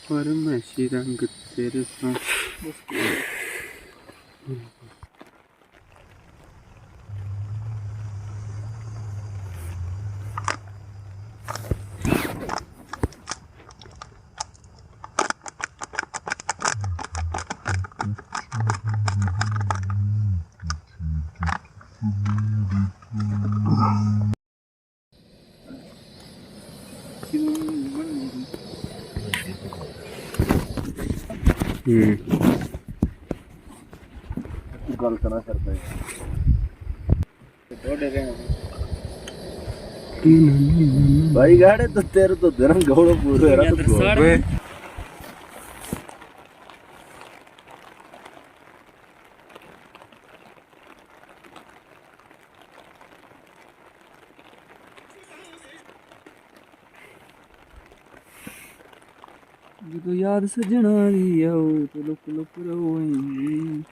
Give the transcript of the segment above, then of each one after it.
पर मैशी रंग तेरे साथ गल करना करता है भाई गाड़े तो तेरे तो दिन गौड़ पूरे रहा तो गोबे जो याद सजना दी आओ तो लुक लुक रोएंगे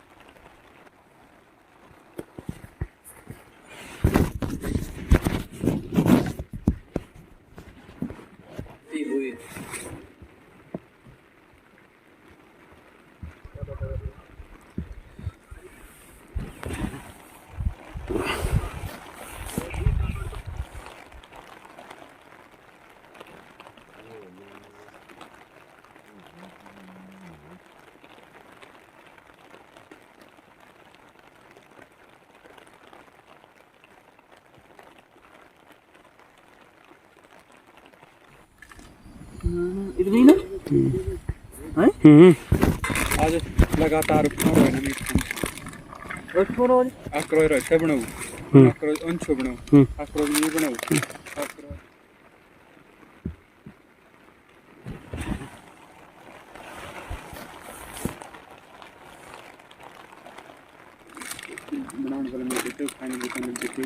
इतनी ना आज लगातार अकरो रस्ते बनाऊ अकरो अंशो बनाऊ अकरो ये बनाऊ अकरो बनाने वाले में देते खाने की खाने देते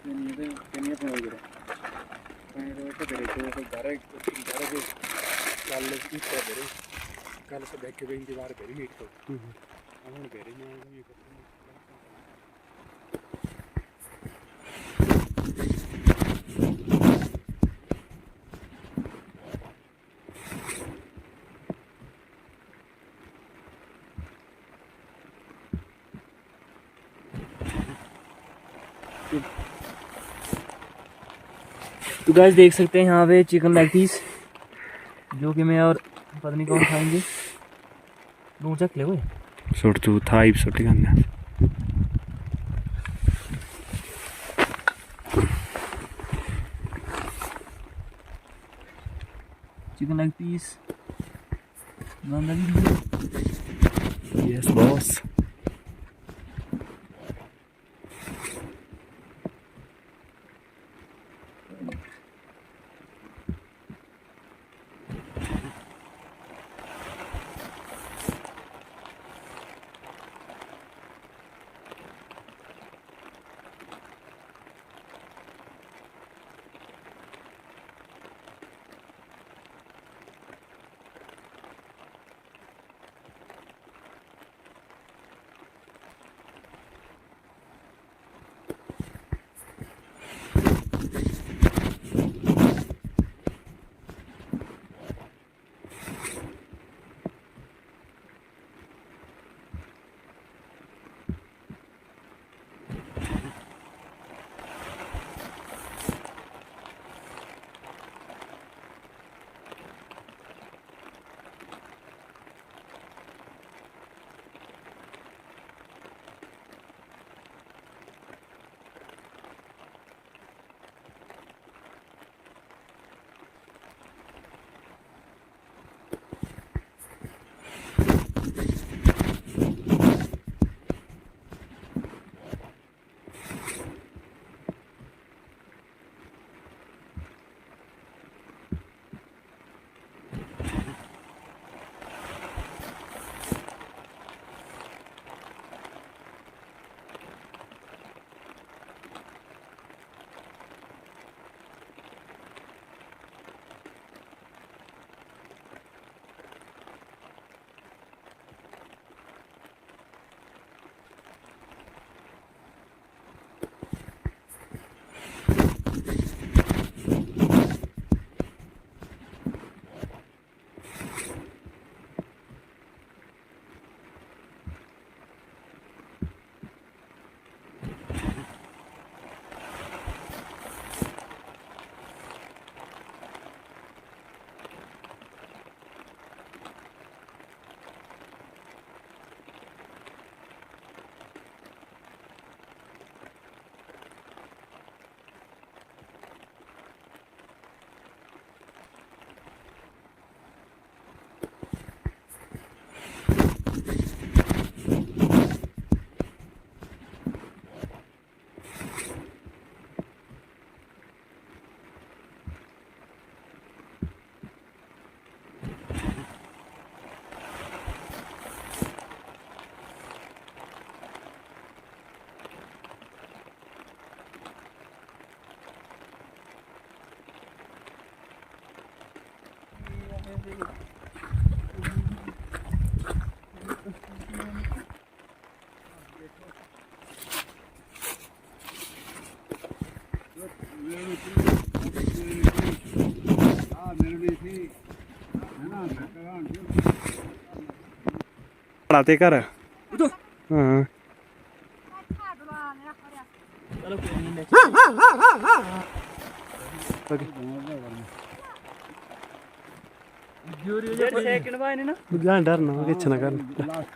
केनिया बनाओ जरा खाने तो तेरे को घर के कल इस तेरे कल से बैठ के बेंच दीवार पे मीट को हम बेरे में ये तो गाइस देख सकते हैं यहाँ पे चिकन लेग पीस जो कि मैं और पता नहीं कौन खाएंगे दो चक ले हुए सुट तू था ही सुट गया chicken leg piece yes boss ਪੜਾਤੇ ਘਰ ਹਾਂ ਜਿਹੜੇ ਸੈਕਿੰਡ ਬਾਏ ਨੇ ਨਾ ਜਾਂ ਡਰਨਾ ਕਿਛ ਨਾ ਕਰਨ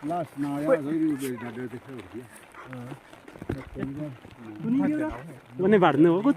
ਲਾਸਟ ਨਾ ਆਇਆ ਕੋਈ ਵੀ ਸਾਡੇ ਤੇ ਖੜ ਗਿਆ ਉਹਨੇ ਵੜਨੇ ਉਹ